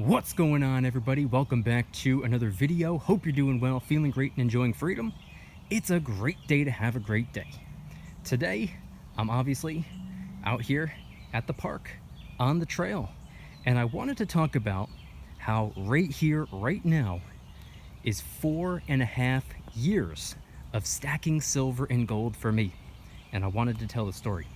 What's going on, everybody? Welcome back to another video. Hope you're doing well, feeling great, and enjoying freedom. It's a great day to have a great day. Today, I'm obviously out here at the park on the trail, and I wanted to talk about how right here, right now, is 4.5 years of stacking silver and gold for me, and I wanted to tell the story.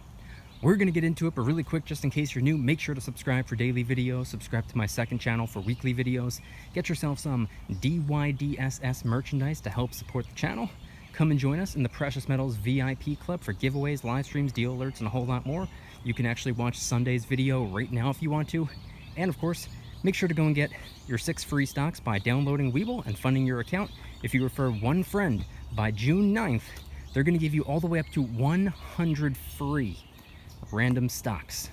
We're going to get into it, but really quick, just in case you're new, make sure to subscribe for daily videos, subscribe to my second channel for weekly videos, get yourself some DYDSS merchandise to help support the channel. Come and join us in the Precious Metals VIP Club for giveaways, live streams, deal alerts, and a whole lot more. You can actually watch Sunday's video right now if you want to. And of course, make sure to go and get your 6 free stocks by downloading Webull and funding your account. If you refer one friend by June 9th, they're going to give you all the way up to 100 free random stocks.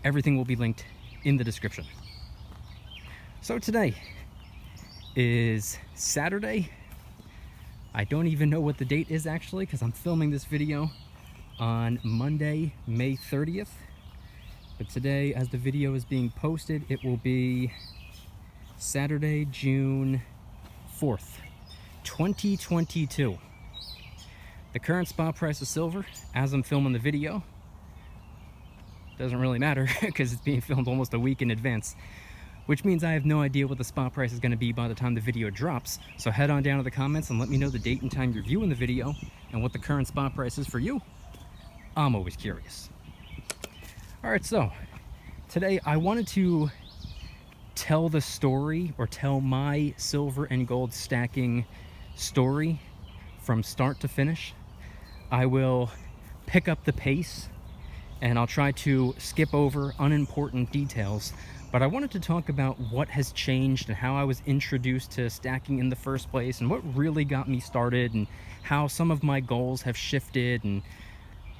Everything will be linked in the description. So today is Saturday. I don't even know what the date is actually, because I'm filming this video on Monday, May 30th. But today, as the video is being posted, it will be Saturday, June 4th, 2022. The current spot price of silver, as I'm filming the video, doesn't really matter because it's being filmed almost a week in advance, which means I have no idea what the spot price is going to be by the time the video drops. So head on down to the comments and let me know the date and time you're viewing the video and what the current spot price is for you. I'm always curious. All right, so today I wanted to tell the story, or tell my silver and gold stacking story from start to finish. I will pick up the pace and I'll try to skip over unimportant details, but I wanted to talk about what has changed and how I was introduced to stacking in the first place and what really got me started and how some of my goals have shifted and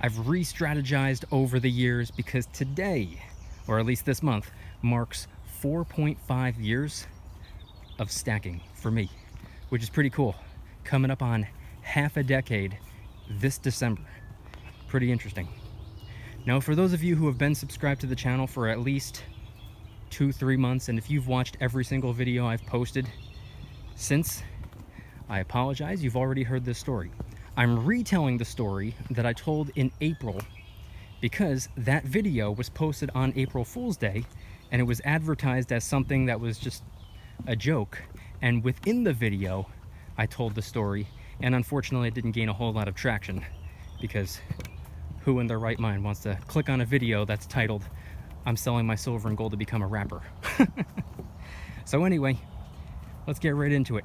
I've re-strategized over the years, because today, or at least this month, marks 4.5 years of stacking for me, which is pretty cool. Coming up on half a decade this December. Pretty interesting. Now, for those of you who have been subscribed to the channel for at least 2-3 months, and if you've watched every single video I've posted since, I apologize, you've already heard this story. I'm retelling the story that I told in April because that video was posted on April Fool's Day and it was advertised as something that was just a joke. And within the video, I told the story, and unfortunately it didn't gain a whole lot of traction, because who in their right mind wants to click on a video that's titled, "I'm selling my silver and gold to become a rapper"? So anyway, let's get right into it.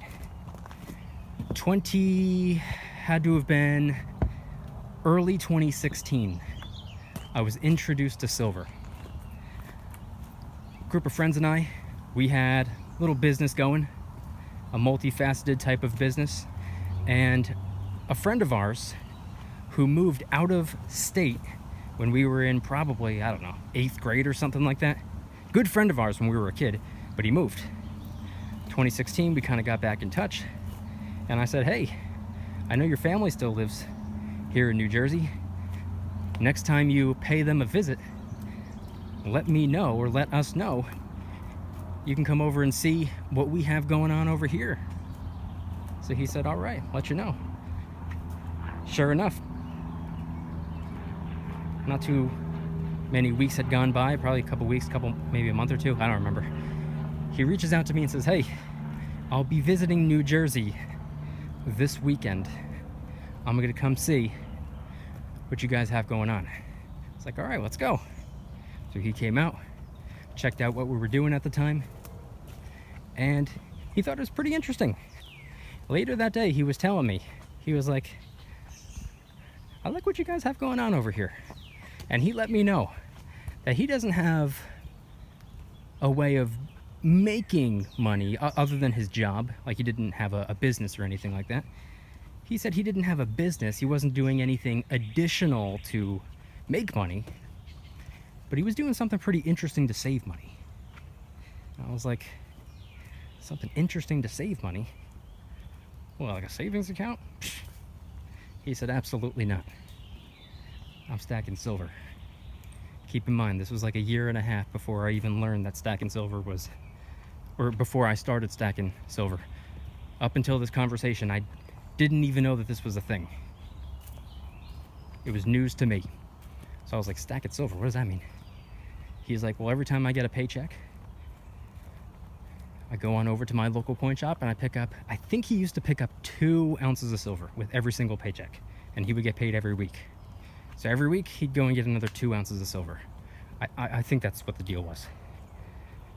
Had to have been early 2016. I was introduced to silver. A group of friends and I, we had a little business going, a multifaceted type of business, and a friend of ours who moved out of state when we were in probably, I don't know, 8th grade or something like that. Good friend of ours when we were a kid, but he moved. 2016, we kind of got back in touch, and I said, hey, I know your family still lives here in New Jersey. Next time you pay them a visit, let me know, or let us know. You can come over and see what we have going on over here. So he said, all right, let you know. Sure enough, not too many weeks had gone by, probably a couple weeks, maybe a month or two, I don't remember. He reaches out to me and says, hey, I'll be visiting New Jersey this weekend. I'm gonna come see what you guys have going on. It's like, all right, let's go. So he came out, checked out what we were doing at the time, and he thought it was pretty interesting. Later that day, he was telling me, he was like, I like what you guys have going on over here. And he let me know that he doesn't have a way of making money other than his job. Like, he didn't have a business or anything like that. He said he didn't have a business. He wasn't doing anything additional to make money, but he was doing something pretty interesting to save money. And I was like, something interesting to save money? Well, like a savings account? He said, absolutely not. I'm stacking silver. Keep in mind, this was like 1.5 years before I even learned that stacking silver was or before I started stacking silver. Up until this conversation, I didn't even know that this was a thing. It was news to me. So I was like, stack it silver, what does that mean? He's like, well, every time I get a paycheck, I go on over to my local coin shop and I pick up, I think he used to pick up 2 ounces of silver with every single paycheck. And he would get paid every week. So every week he'd go and get another 2 ounces of silver. I think that's what the deal was.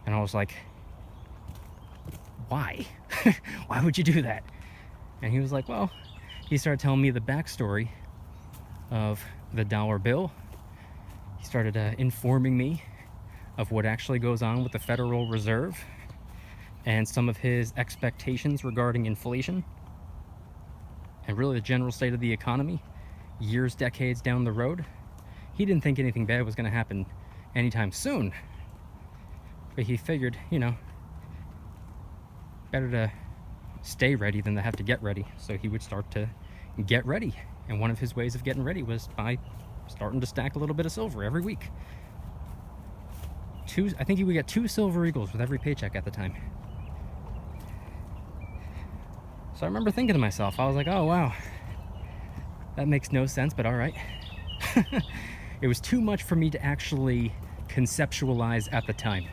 And I was like, why? Why would you do that? And he was like, well, he started telling me the backstory of the dollar bill. He started informing me of what actually goes on with the Federal Reserve and some of his expectations regarding inflation and really the general state of the economy years, decades down the road. He didn't think anything bad was going to happen anytime soon, but he figured, you know, better to stay ready than to have to get ready. So he would start to get ready, and one of his ways of getting ready was by starting to stack a little bit of silver every week. I think he would get 2 silver eagles with every paycheck at the time. So I remember thinking to myself, I was like, oh wow, that makes no sense, but all right. It was too much for me to actually conceptualize at the time.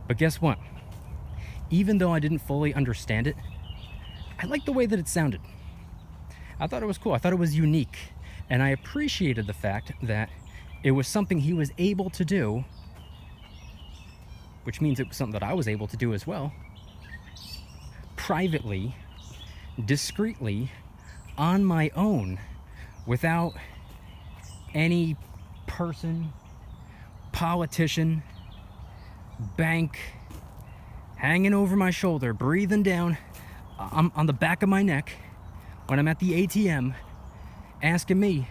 But guess what? Even though I didn't fully understand it, I liked the way that it sounded. I thought it was cool. I thought it was unique. And I appreciated the fact that it was something he was able to do, which means it was something that I was able to do as well, privately, discreetly, on my own, without any person, politician, bank hanging over my shoulder, breathing down on the back of my neck when I'm at the ATM, asking me,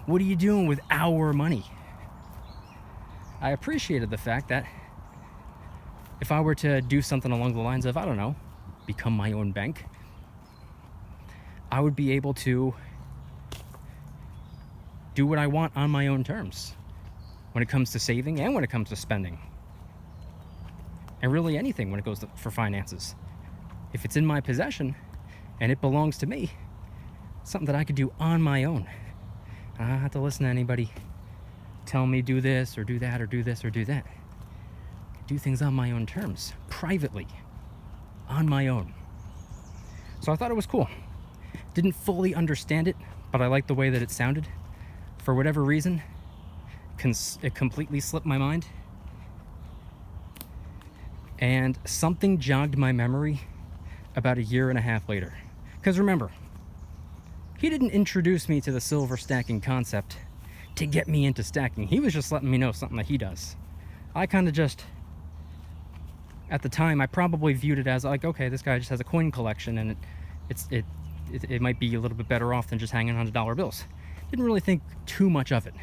what are you doing with our money? I appreciated the fact that if I were to do something along the lines of, I don't know, become my own bank, I would be able to do what I want on my own terms when it comes to saving and when it comes to spending. And really anything when it goes for finances. If it's in my possession and it belongs to me, it's something that I could do on my own. I don't have to listen to anybody tell me do this or do that or do this or do that. I could do things on my own terms, privately, on my own. So I thought it was cool. Didn't fully understand it, but I liked the way that it sounded. For whatever reason, it completely slipped my mind. And something jogged my memory about 1.5 years later. Because remember, he didn't introduce me to the silver stacking concept to get me into stacking. He was just letting me know something that he does. I kind of just, at the time, I probably viewed it as like, okay, this guy just has a coin collection and it might be a little bit better off than just hanging on to dollar bills. Didn't really think too much of it,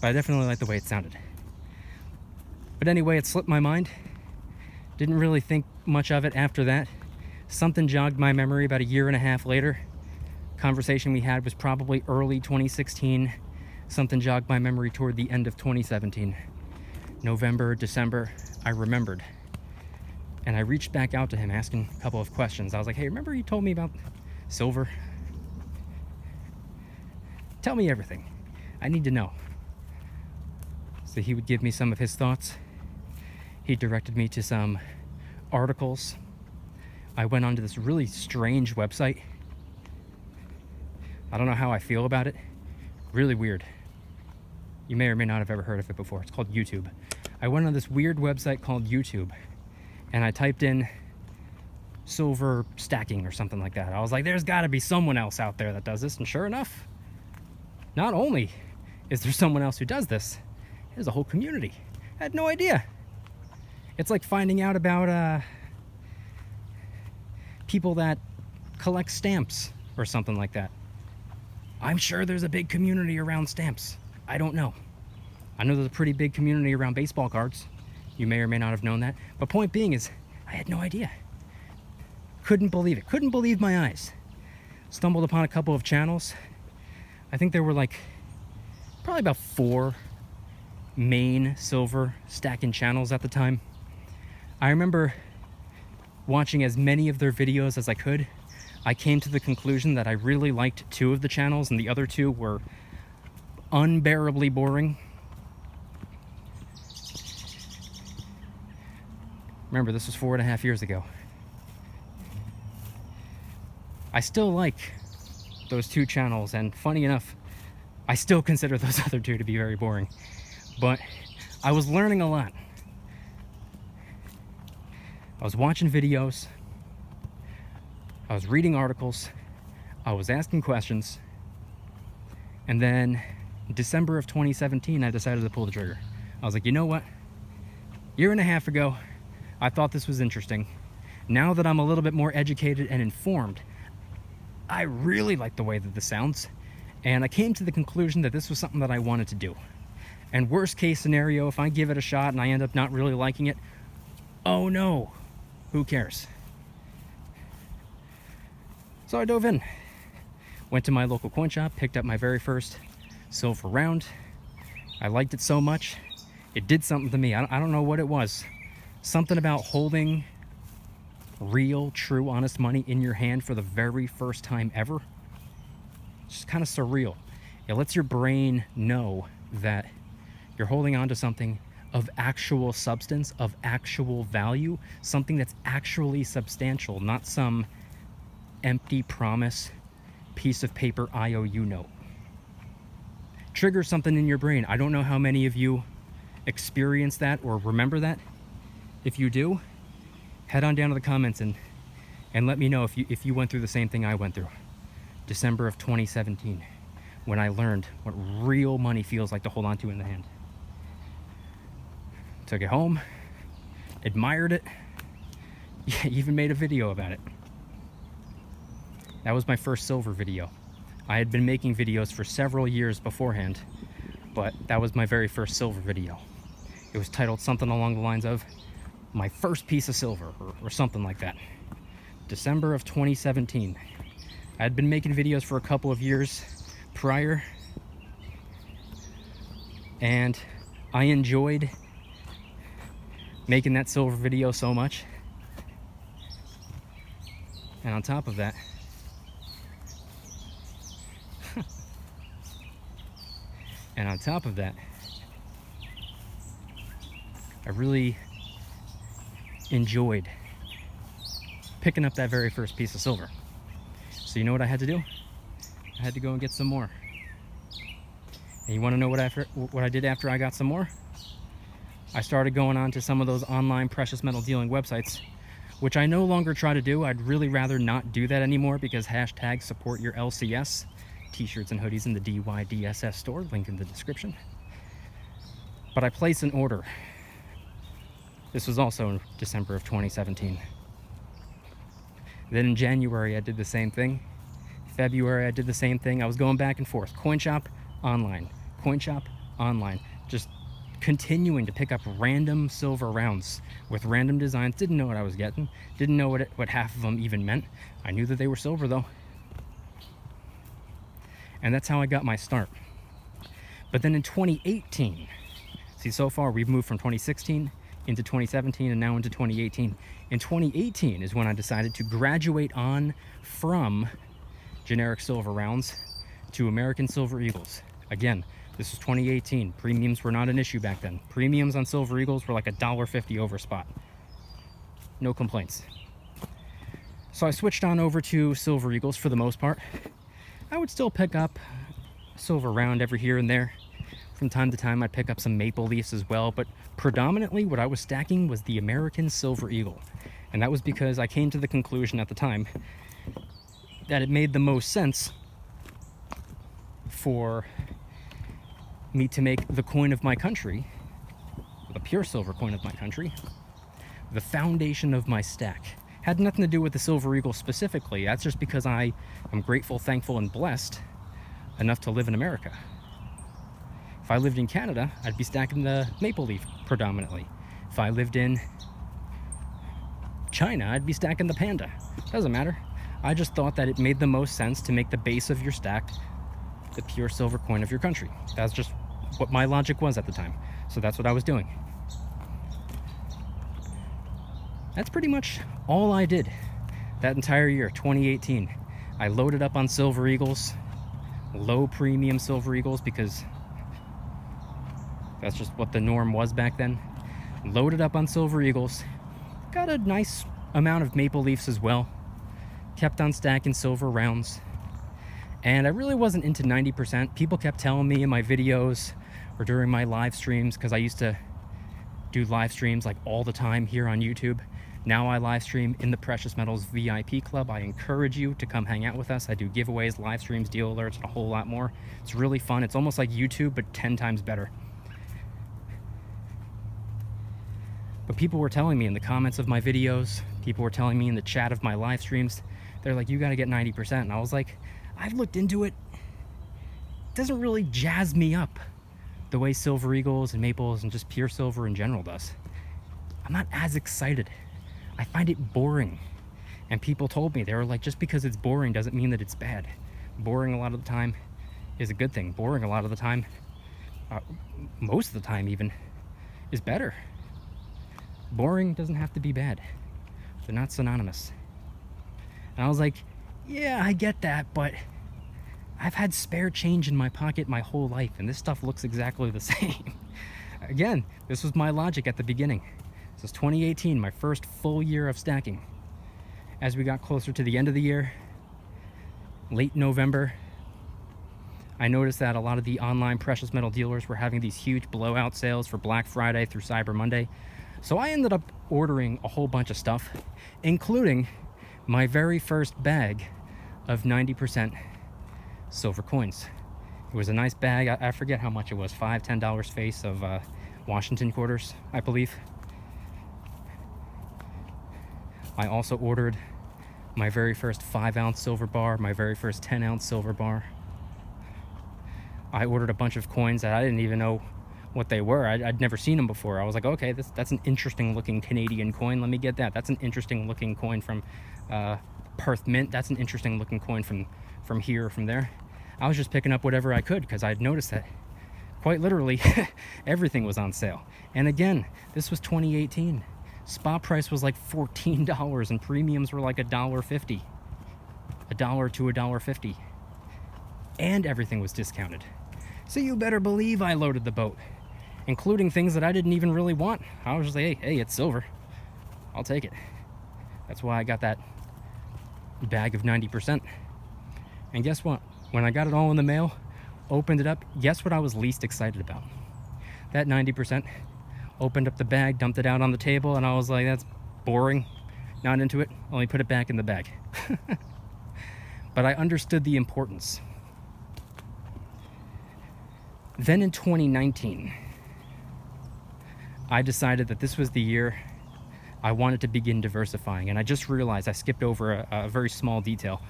but I definitely liked the way it sounded. But anyway, it slipped my mind. Didn't really think much of it after that. Something jogged my memory about 1.5 years later. Conversation we had was probably early 2016. Something jogged my memory toward the end of 2017. November, December, I remembered. And I reached back out to him asking a couple of questions. I was like, hey, remember you told me about silver? Tell me everything. I need to know. So he would give me some of his thoughts. He directed me to some articles. I went onto this really strange website. I don't know how I feel about it. Really weird. You may or may not have ever heard of it before. It's called YouTube. I went on this weird website called YouTube, and I typed in silver stacking or something like that. I was like, there's got to be someone else out there that does this. And sure enough, not only is there someone else who does this, there's a whole community. I had no idea. It's like finding out about people that collect stamps or something like that. I'm sure there's a big community around stamps. I don't know. I know there's a pretty big community around baseball cards. You may or may not have known that. But point being is, I had no idea. Couldn't believe it. Couldn't believe my eyes. Stumbled upon a couple of channels. I think there were like probably about 4 main silver stacking channels at the time. I remember watching as many of their videos as I could, I came to the conclusion that I really liked 2 of the channels and the other 2 were unbearably boring. Remember, this was 4.5 years ago. I still like those 2 channels, and funny enough, I still consider those other 2 to be very boring. But I was learning a lot. I was watching videos, I was reading articles, I was asking questions, and then in December of 2017, I decided to pull the trigger. I was like, you know what? 1.5 years ago, I thought this was interesting. Now that I'm a little bit more educated and informed, I really like the way that this sounds, and I came to the conclusion that this was something that I wanted to do. And worst case scenario, if I give it a shot and I end up not really liking it, oh no, who cares? So I dove in, went to my local coin shop, picked up my very first silver round. I liked it so much, it did something to me. I don't know what it was. Something about holding real, true, honest money in your hand for the very first time ever. It's just kind of surreal. It lets your brain know that you're holding on to something of actual substance, of actual value, something that's actually substantial, not some empty promise, piece of paper IOU note. Triggers something in your brain. I don't know how many of you experience that or remember that. If you do, head on down to the comments and let me know if you went through the same thing I went through. December of 2017, when I learned what real money feels like to hold on to in the hand. Took it home, admired it, even made a video about it. That was my first silver video. I had been making videos for several years beforehand, but that was my very first silver video. It was titled something along the lines of my first piece of silver, or something like that. December of 2017. I had been making videos for a couple of years prior, and I enjoyed making that silver video so much. And on top of that, I really enjoyed picking up that very first piece of silver. So you know what I had to do? I had to go and get some more. And you want to know what I did after I got some more? I started going on to some of those online precious metal dealing websites, which I no longer try to do. I'd really rather not do that anymore because hashtag support your LCS. T-shirts and hoodies in the DYDSS store, link in the description. But I placed an order. This was also in December of 2017. Then in January, I did the same thing. February, I did the same thing. I was going back and forth. Coin shop, online. Coin shop, online. Just continuing to pick up random silver rounds with random designs. Didn't know what I was getting. Didn't know what half of them even meant. I knew that they were silver though. And that's how I got my start. But then in 2018, see, so far we've moved from 2016 into 2017 and now into 2018. In 2018 is when I decided to graduate on from generic silver rounds to American Silver Eagles. Again, this was 2018. Premiums were not an issue back then. Premiums on Silver Eagles were like $1.50 over spot. No complaints. So I switched on over to Silver Eagles for the most part. I would still pick up a silver round every here and there. From time to time, I'd pick up some maple leafs as well, but predominantly what I was stacking was the American Silver Eagle. And that was because I came to the conclusion at the time that it made the most sense for me to make the coin of my country, the pure silver coin of my country, the foundation of my stack. Had nothing to do with the Silver Eagle specifically. That's just because I am grateful, thankful, and blessed enough to live in America. If I lived in Canada, I'd be stacking the maple leaf predominantly. If I lived in China, I'd be stacking the panda. Doesn't matter. I just thought that it made the most sense to make the base of your stack the pure silver coin of your country. That's just what my logic was at the time. So that's what I was doing. That's pretty much all I did that entire year, 2018. I loaded up on Silver Eagles, low premium Silver Eagles, because that's just what the norm was back then. Loaded up on Silver Eagles, got a nice amount of Maple Leafs as well, kept on stacking silver rounds, and I really wasn't into 90%. People kept telling me in my videos or during my live streams, because I used to do live streams like all the time here on YouTube. Now I live stream in the Precious Metals VIP Club. I encourage you to come hang out with us. I do giveaways, live streams, deal alerts, and a whole lot more. It's really fun. It's almost like YouTube, but 10 times better. But people were telling me in the comments of my videos, people were telling me in the chat of my live streams, they're like, you gotta get 90%. And I was like, I've looked into it. It doesn't really jazz me up the way Silver Eagles and Maples and just pure silver in general does. I'm not as excited. I find it boring. And people told me, they were like, just because it's boring doesn't mean that it's bad. Boring a lot of the time is a good thing. Boring a lot of the time, most of the time even, is better. Boring doesn't have to be bad. They're not synonymous. And I was like, yeah, I get that, but I've had spare change in my pocket my whole life, and this stuff looks exactly the same. Again, this was my logic at the beginning. This was 2018, my first full year of stacking. As we got closer to the end of the year, late November, I noticed that a lot of the online precious metal dealers were having these huge blowout sales for Black Friday through Cyber Monday. So I ended up ordering a whole bunch of stuff, including my very first bag of 90% silver coins. It was a nice bag. I forget how much it was, $5, $10 face of Washington quarters, I believe. I also ordered my very first 5-ounce silver bar, my very first 10-ounce silver bar. I ordered a bunch of coins that I didn't even know what they were. I'd never seen them before. I was like, okay, that's an interesting looking Canadian coin. Let me get that. That's an interesting looking coin from Perth Mint. That's an interesting looking coin from here or from there. I was just picking up whatever I could because I'd noticed that quite literally everything was on sale. And again, this was 2018. Spot price was like $14 and premiums were like $1.50. $1 to $1.50. And everything was discounted. So you better believe I loaded the boat, including things that I didn't even really want. I was just like, hey, it's silver. I'll take it. That's why I got that bag of 90%. And guess what? When I got it all in the mail, opened it up, guess what I was least excited about? That 90%. Opened up the bag, dumped it out on the table, and I was like, that's boring. Not into it. Only put it back in the bag. But I understood the importance. Then in 2019, I decided that this was the year I wanted to begin diversifying. And I just realized I skipped over a very small detail.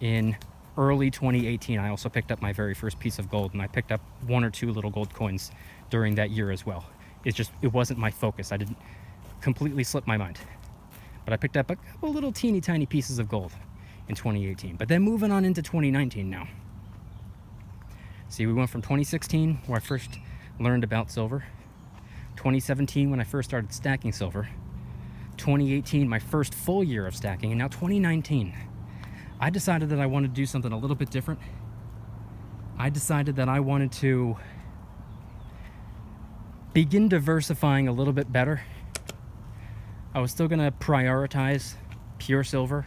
In early 2018, I also picked up my very first piece of gold, and I picked up 1 or 2 little gold coins during that year as well. It wasn't my focus. I didn't completely slip my mind. But I picked up a couple little teeny tiny pieces of gold in 2018. But then moving on into 2019 now. See, we went from 2016, where I first learned about silver, 2017, when I first started stacking silver, 2018, my first full year of stacking, and now 2019. I decided that I wanted to do something a little bit different. I decided that I wanted to begin diversifying a little bit better. I was still going to prioritize pure silver,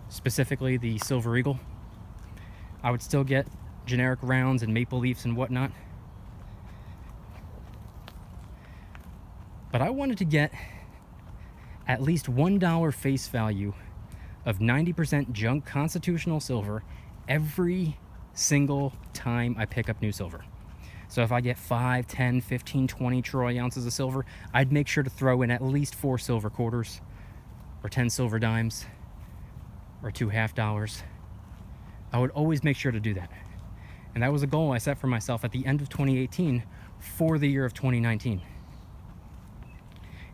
specifically the Silver Eagle. I would still get generic rounds and Maple Leafs and whatnot. But I wanted to get at least $1 face value of 90% junk constitutional silver every single time I pick up new silver. So if I get 5, 10, 15, 20 troy ounces of silver, I'd make sure to throw in at least 4 silver quarters, or 10 silver dimes, or 2 $half. I would always make sure to do that. And that was a goal I set for myself at the end of 2018 for the year of 2019.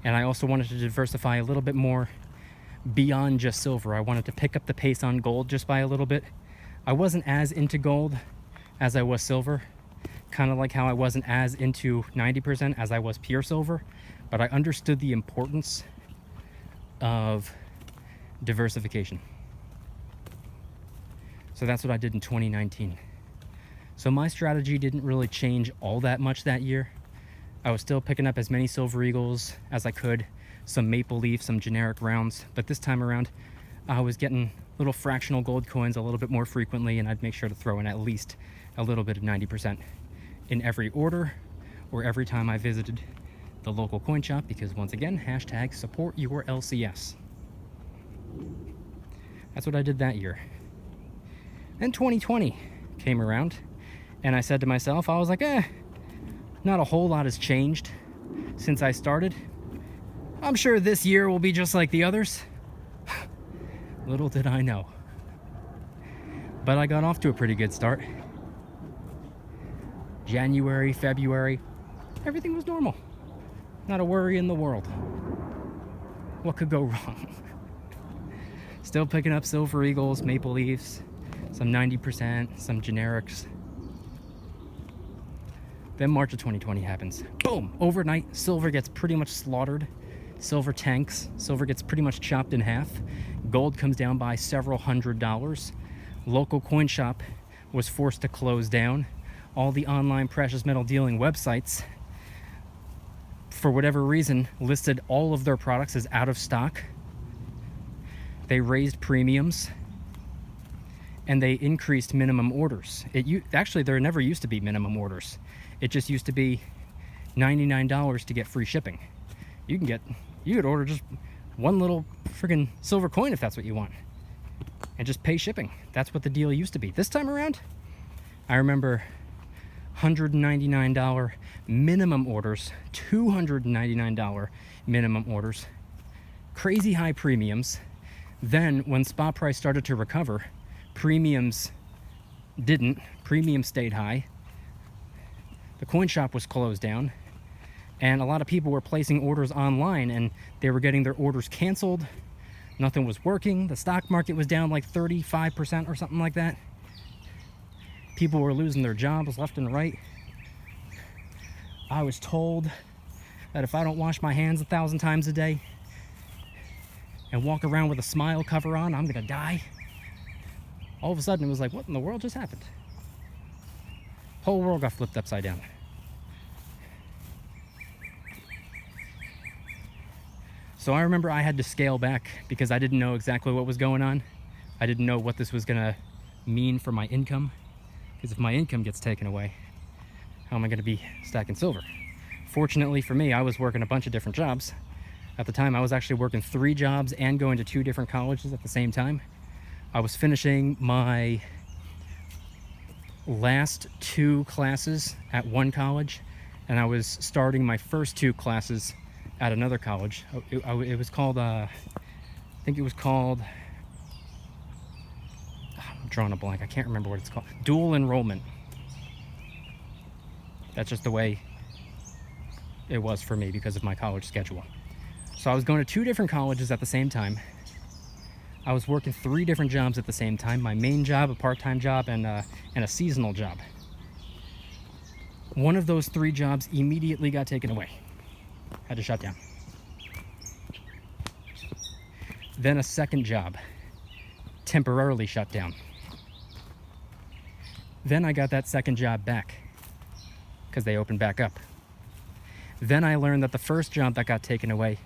And I also wanted to diversify a little bit more beyond just silver. I wanted to pick up the pace on gold just by a little bit. I wasn't as into gold as I was silver, kind of like how I wasn't as into 90% as I was pure silver, but I understood the importance of diversification. So that's what I did in 2019. So my strategy didn't really change all that much that year. I was still picking up as many Silver Eagles as I could, some Maple Leaf, some generic rounds, but this time around I was getting little fractional gold coins a little bit more frequently, and I'd make sure to throw in at least a little bit of 90% in every order or every time I visited the local coin shop, because once again, hashtag support your LCS. That's what I did that year. Then 2020 came around, and I said to myself, I was like, not a whole lot has changed since I started. I'm sure this year will be just like the others. Little did I know. But I got off to a pretty good start. January, February, everything was normal. Not a worry in the world. What could go wrong? Still picking up Silver Eagles, Maple Leafs, some 90%, some generics. Then March of 2020 happens. Boom! Overnight, silver gets pretty much slaughtered. Silver tanks. Silver gets pretty much chopped in half. Gold comes down by several $100s. Local coin shop was forced to close down. All the online precious metal dealing websites, for whatever reason, listed all of their products as out of stock. They raised premiums, and they increased minimum orders. Actually, there never used to be minimum orders. It just used to be $99 to get free shipping. You could order just one little friggin' silver coin if that's what you want, and just pay shipping. That's what the deal used to be. This time around, I remember $199 minimum orders, $299 minimum orders, crazy high premiums. Then when spot price started to recover, premiums didn't. Premiums stayed high. The coin shop was closed down, and a lot of people were placing orders online, and they were getting their orders canceled. Nothing was working. The stock market was down like 35% or something like that. People were losing their jobs left and right. I was told that if I don't wash my hands 1,000 times a day and walk around with a smile cover on, I'm gonna die. All of a sudden, it was like, what in the world just happened? Whole world got flipped upside down. So I remember I had to scale back because I didn't know exactly what was going on. I didn't know what this was gonna mean for my income. Because if my income gets taken away, how am I gonna be stacking silver? Fortunately for me, I was working a bunch of different jobs. At the time, I was actually working 3 jobs and going to 2 different colleges at the same time. I was finishing my last 2 classes at one college, and I was starting my first 2 classes at another college. It was called, I think it was called, I'm drawing a blank, I can't remember what it's called. Dual enrollment. That's just the way it was for me because of my college schedule. So I was going to 2 different colleges at the same time. I was working 3 different jobs at the same time. My main job, a part-time job, and a seasonal job. One of those 3 jobs immediately got taken away. Had to shut down. Then a second job temporarily shut down. Then I got that second job back because they opened back up. Then I learned that the first job that got taken away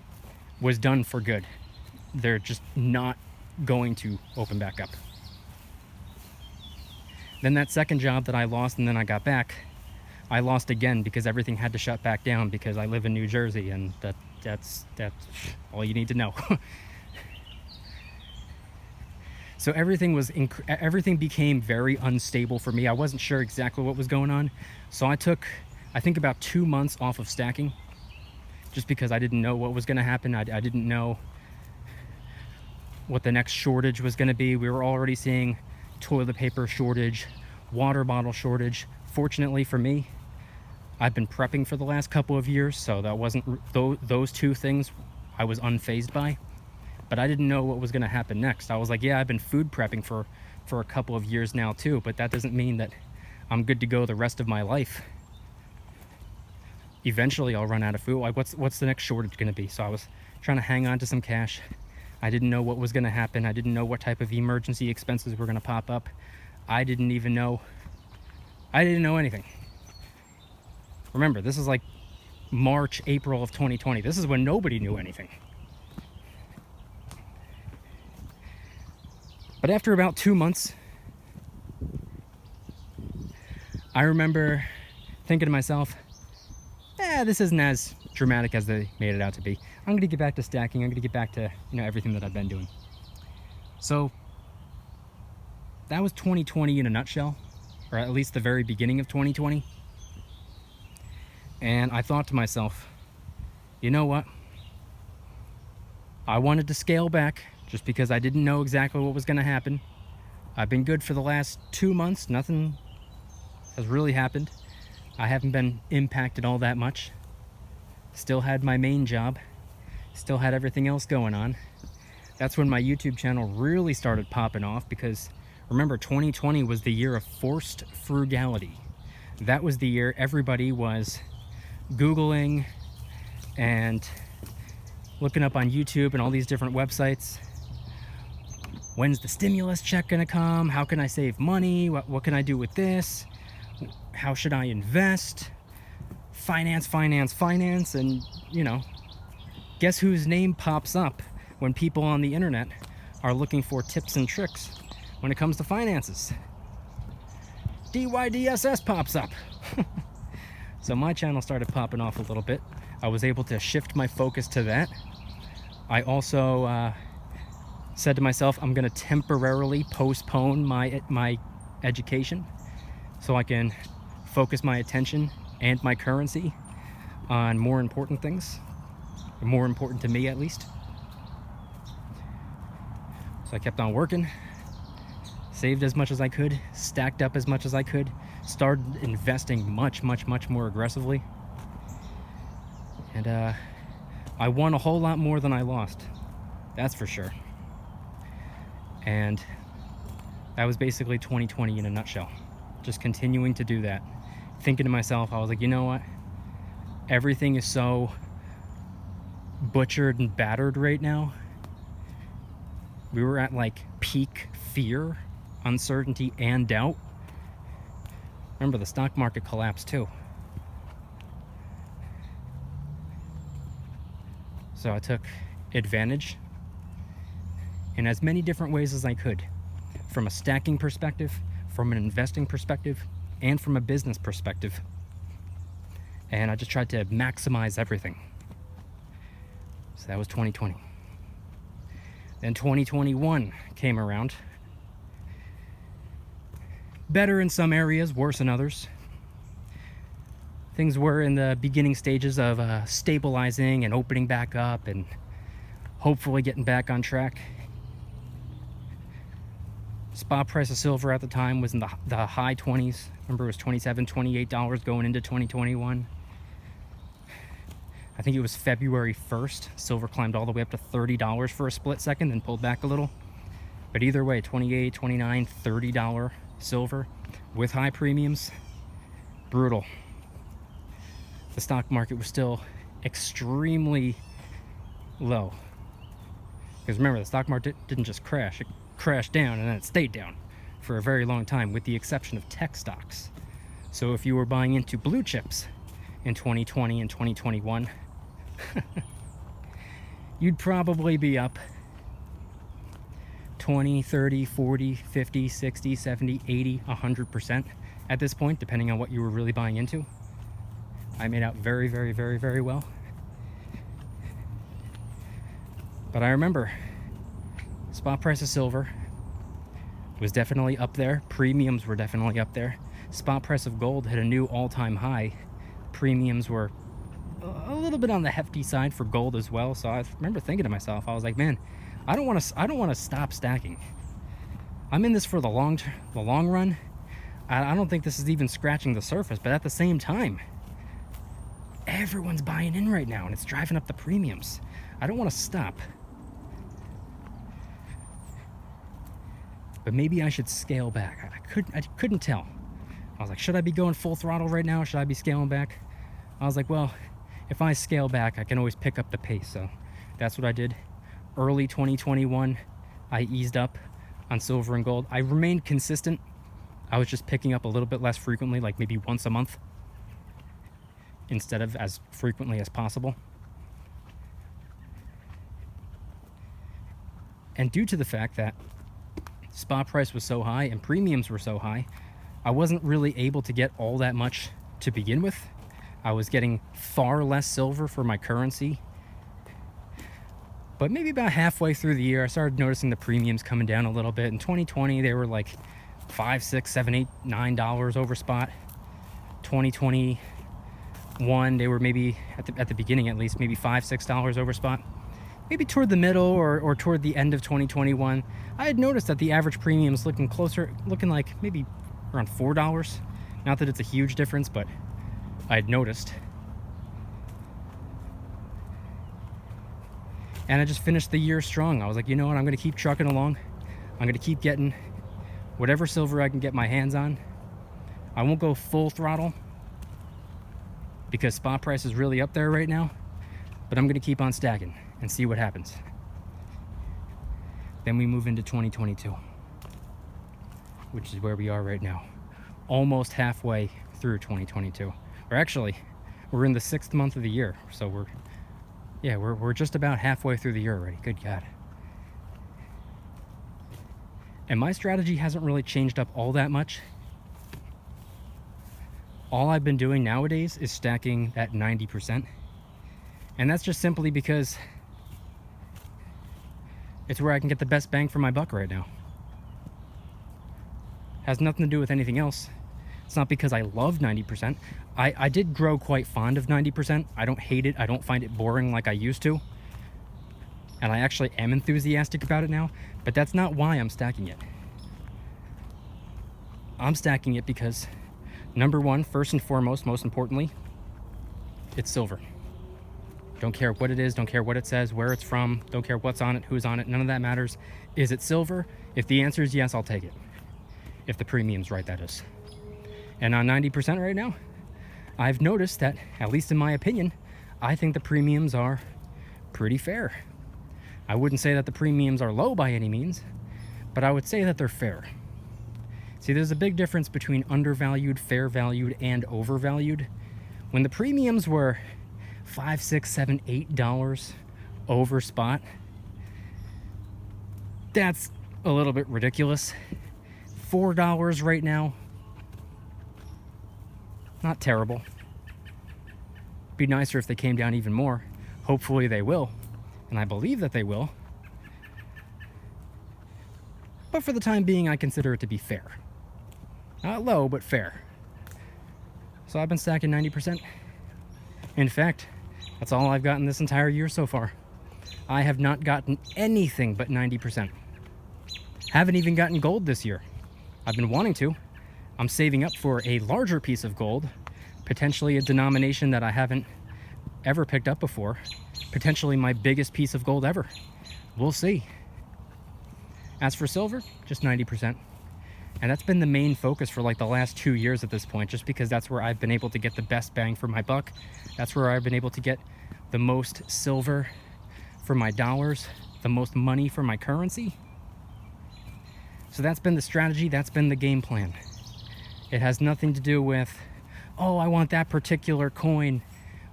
was done for good. They're just not going to open back up. Then that second job that I lost and then I got back, I lost again because everything had to shut back down because I live in New Jersey, and that's all you need to know. So everything became very unstable for me. I wasn't sure exactly what was going on. So I took, I think, about 2 months off of stacking just because I didn't know what was going to happen. I didn't know what the next shortage was going to be. We were already seeing toilet paper shortage, water bottle shortage. Fortunately for me, I've been prepping for the last couple of years, so that wasn't those 2 things I was unfazed by. But I didn't know what was going to happen next. I was like, yeah, I've been food prepping for a couple of years now too, but that doesn't mean that I'm good to go the rest of my life. Eventually I'll run out of food. Like, what's the next shortage going to be? So I was trying to hang on to some cash, I didn't know what was going to happen. I didn't know what type of emergency expenses were going to pop up. I didn't know anything. Remember, this is like March, April of 2020. This is when nobody knew anything. But after about 2 months, I remember thinking to myself, this isn't as dramatic as they made it out to be. I'm going to get back to stacking. I'm going to get back to, everything that I've been doing. So that was 2020 in a nutshell, or at least the very beginning of 2020. And I thought to myself, you know what? I wanted to scale back just because I didn't know exactly what was going to happen. I've been good for the last 2 months. Nothing has really happened. I haven't been impacted all that much. Still had my main job. Still had everything else going on. That's when my YouTube channel really started popping off, because remember, 2020 was the year of forced frugality. That was the year everybody was Googling and looking up on YouTube and all these different websites. When's the stimulus check gonna come? How can I save money? What can I do with this? How should I invest? Finance. And, guess whose name pops up when people on the internet are looking for tips and tricks when it comes to finances? DYDSS pops up. So my channel started popping off a little bit. I was able to shift my focus to that. I also said to myself, I'm going to temporarily postpone my education so I can focus my attention and my currency on more important things, more important to me at least. So I kept on working, saved as much as I could, stacked up as much as I could, started investing much more aggressively. And I won a whole lot more than I lost, that's for sure. And that was basically 2020 in a nutshell. Just continuing to do that. Thinking to myself, I was like, you know what? Everything is so butchered and battered right now. We were at like peak fear, uncertainty, and doubt. Remember, the stock market collapsed too. So I took advantage in as many different ways as I could, from a stacking perspective, from an investing perspective, and from a business perspective. And I just tried to maximize everything. So that was 2020. Then 2021 came around. Better in some areas, worse in others. Things were in the beginning stages of stabilizing and opening back up and hopefully getting back on track. Spot price of silver at the time was in the high 20s. Remember, it was $27, $28 going into 2021. I think it was February 1st. Silver climbed all the way up to $30 for a split second, then pulled back a little. But either way, $28, $29, $30 silver with high premiums. Brutal. The stock market was still extremely low. Because remember, the stock market didn't just crash. It crashed down and then it stayed down for a very long time, with the exception of tech stocks. So if you were buying into blue chips in 2020 and 2021, you'd probably be up 20, 30, 40, 50, 60, 70, 80, 100% at this point, depending on what you were really buying into. I made out very well. But I remember spot price of silver was definitely up there. Premiums were definitely up there. Spot price of gold hit a new all-time high. Premiums were a little bit on the hefty side for gold as well. So I remember thinking to myself, I was like, man, I don't want to stop stacking. I'm in this for the long run. I don't think this is even scratching the surface, but at the same time, everyone's buying in right now and it's driving up the premiums. I don't want to stop. But maybe I should scale back. I couldn't tell. I was like, should I be going full throttle right now? Should I be scaling back? I was like, well, if I scale back, I can always pick up the pace. So that's what I did. early 2021, I eased up on silver and gold. I remained consistent. I was just picking up a little bit less frequently, like maybe once a month, instead of as frequently as possible. And due to the fact that spot price was so high and premiums were so high, I wasn't really able to get all that much to begin with. I was getting far less silver for my currency. But maybe about halfway through the year, I started noticing the premiums coming down a little bit. In 2020, they were like $5, $6, $7, $8, $9 over spot. 2021, they were maybe, at the beginning at least, maybe $5, $6 over spot. Maybe toward the middle or toward the end of 2021, I had noticed that the average premiums looking like maybe around $4. Not that it's a huge difference, but I had noticed. And I just finished the year strong. I was like, you know what, I'm gonna keep trucking along. I'm gonna keep getting whatever silver I can get my hands on. I won't go full throttle because spot price is really up there right now, but I'm gonna keep on stacking and see what happens. Then we move into 2022, which is where we are right now. Almost halfway through 2022. Or actually, we're in the 6th month of the year, so we're just about halfway through the year already. Good God. And my strategy hasn't really changed up all that much. All I've been doing nowadays is stacking at 90%. And that's just simply because it's where I can get the best bang for my buck right now. Has nothing to do with anything else. It's not because I love 90%. I did grow quite fond of 90%. I don't hate it. I don't find it boring like I used to. And I actually am enthusiastic about it now, but that's not why I'm stacking it. I'm stacking it because, number one, first and foremost, most importantly, it's silver. Don't care what it is, don't care what it says, where it's from, don't care what's on it, who's on it, none of that matters. Is it silver? If the answer is yes, I'll take it. If the premium's right, that is. And on 90% right now, I've noticed that, at least in my opinion, I think the premiums are pretty fair. I wouldn't say that the premiums are low by any means, but I would say that they're fair. See, there's a big difference between undervalued, fair valued, and overvalued. When the premiums were $5, $6, $7, $8 over spot, that's a little bit ridiculous. $4 right now, not terrible. Be nicer if they came down even more. Hopefully they will, and I believe that they will. But for the time being, I consider it to be fair. Not low, but fair. So I've been stacking 90%. In fact, that's all I've gotten this entire year so far. I have not gotten anything but 90%. Haven't even gotten gold this year. I've been wanting to. I'm saving up for a larger piece of gold, potentially a denomination that I haven't ever picked up before, potentially my biggest piece of gold ever. We'll see. As for silver, just 90%. And that's been the main focus for like the last 2 years at this point, just because that's where I've been able to get the best bang for my buck. That's where I've been able to get the most silver for my dollars, the most money for my currency. So that's been the strategy, that's been the game plan. It has nothing to do with, oh, I want that particular coin,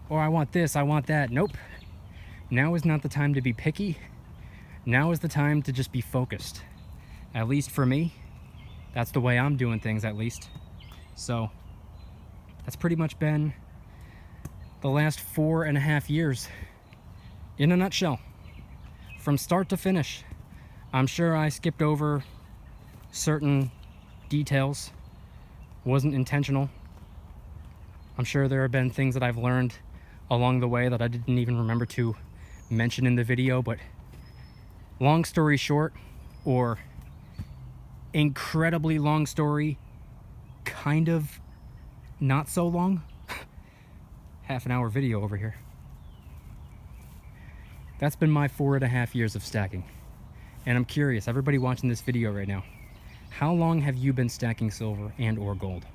or I want this, I want that. Nope. Now is not the time to be picky. Now is the time to just be focused. At least for me, that's the way I'm doing things, at least. So that's pretty much been the last 4.5 years in a nutshell, from start to finish. I'm sure I skipped over certain details, wasn't intentional. I'm sure there have been things that I've learned along the way that I didn't even remember to mention in the video, but long story short, or incredibly long story, kind of not so long, half an hour video over here. That's been my 4.5 years of stacking. And I'm curious, everybody watching this video right now, how long have you been stacking silver and or gold?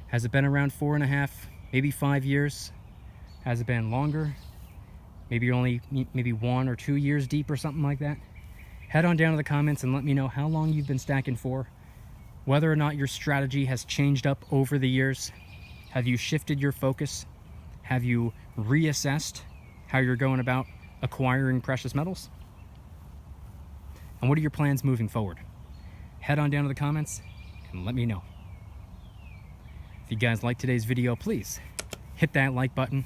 Has it been around 4.5, maybe 5 years? Has it been longer? maybe you're only maybe 1 or 2 years deep or something like that, head on down to the comments and let me know how long you've been stacking for, whether or not your strategy has changed up over the years. Have you shifted your focus? Have you reassessed how you're going about acquiring precious metals? And what are your plans moving forward? Head on down to the comments and let me know. If you guys like today's video, please hit that like button.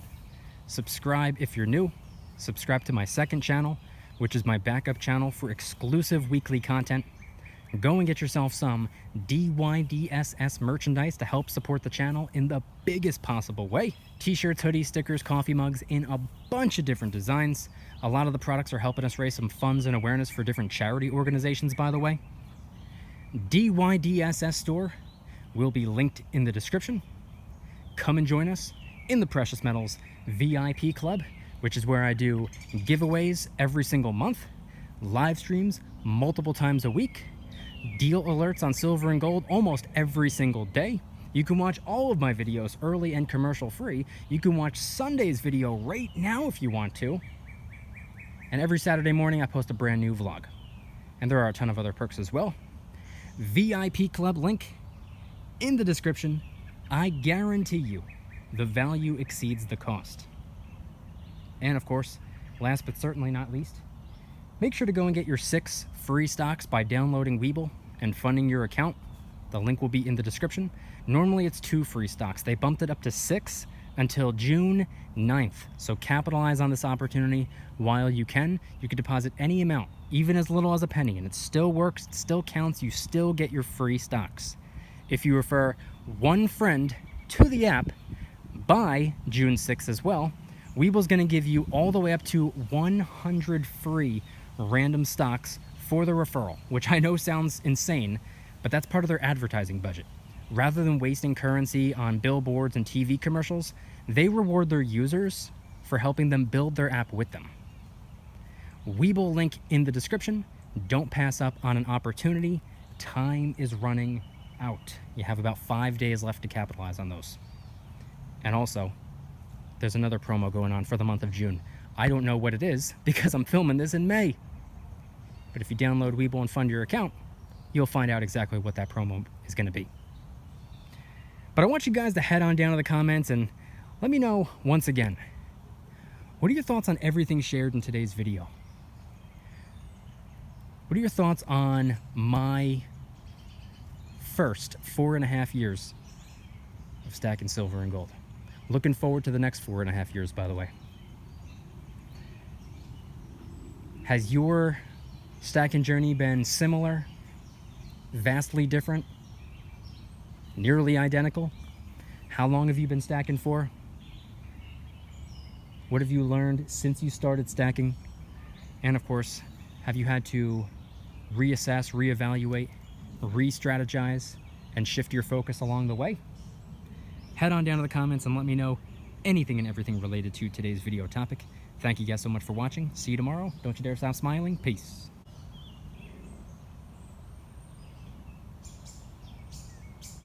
Subscribe if you're new. Subscribe to my second channel, which is my backup channel for exclusive weekly content. Go and get yourself some DYDSS merchandise to help support the channel in the biggest possible way. T-shirts, hoodies, stickers, coffee mugs in a bunch of different designs. A lot of the products are helping us raise some funds and awareness for different charity organizations, by the way. DYDSS store will be linked in the description. Come and join us in the Precious Metals VIP Club, which is where I do giveaways every single month, live streams multiple times a week, deal alerts on silver and gold almost every single day. You can watch all of my videos early and commercial free. You can watch Sunday's video right now if you want to. And every Saturday morning I post a brand new vlog. And there are a ton of other perks as well. VIP Club link in the description. I guarantee you the value exceeds the cost. And of course, last but certainly not least, make sure to go and get your 6 free stocks by downloading Webull and funding your account. The link will be in the description. Normally it's 2 free stocks. They bumped it up to 6 until June 9th. So capitalize on this opportunity while you can. You can deposit any amount, even as little as a penny, and it still works, it still counts, you still get your free stocks. If you refer one friend to the app by June 6th as well, Webull's gonna give you all the way up to 100 free random stocks for the referral, which I know sounds insane, but that's part of their advertising budget. Rather than wasting currency on billboards and TV commercials, they reward their users for helping them build their app with them. Webull link in the description. Don't pass up on an opportunity. Time is running out. You have about 5 days left to capitalize on those. And also, there's another promo going on for the month of June. I don't know what it is because I'm filming this in May. But if you download Webull and fund your account, you'll find out exactly what that promo is going to be. But I want you guys to head on down to the comments and let me know once again, what are your thoughts on everything shared in today's video? What are your thoughts on my first 4.5 years of stacking silver and gold? Looking forward to the next 4.5 years, by the way. Has your stacking journey been similar, vastly different, nearly identical? How long have you been stacking for? What have you learned since you started stacking? And of course, have you had to reassess, reevaluate, re-strategize, and shift your focus along the way? Head on down to the comments and let me know anything and everything related to today's video topic. Thank you guys so much for watching. See you tomorrow. Don't you dare stop smiling. Peace.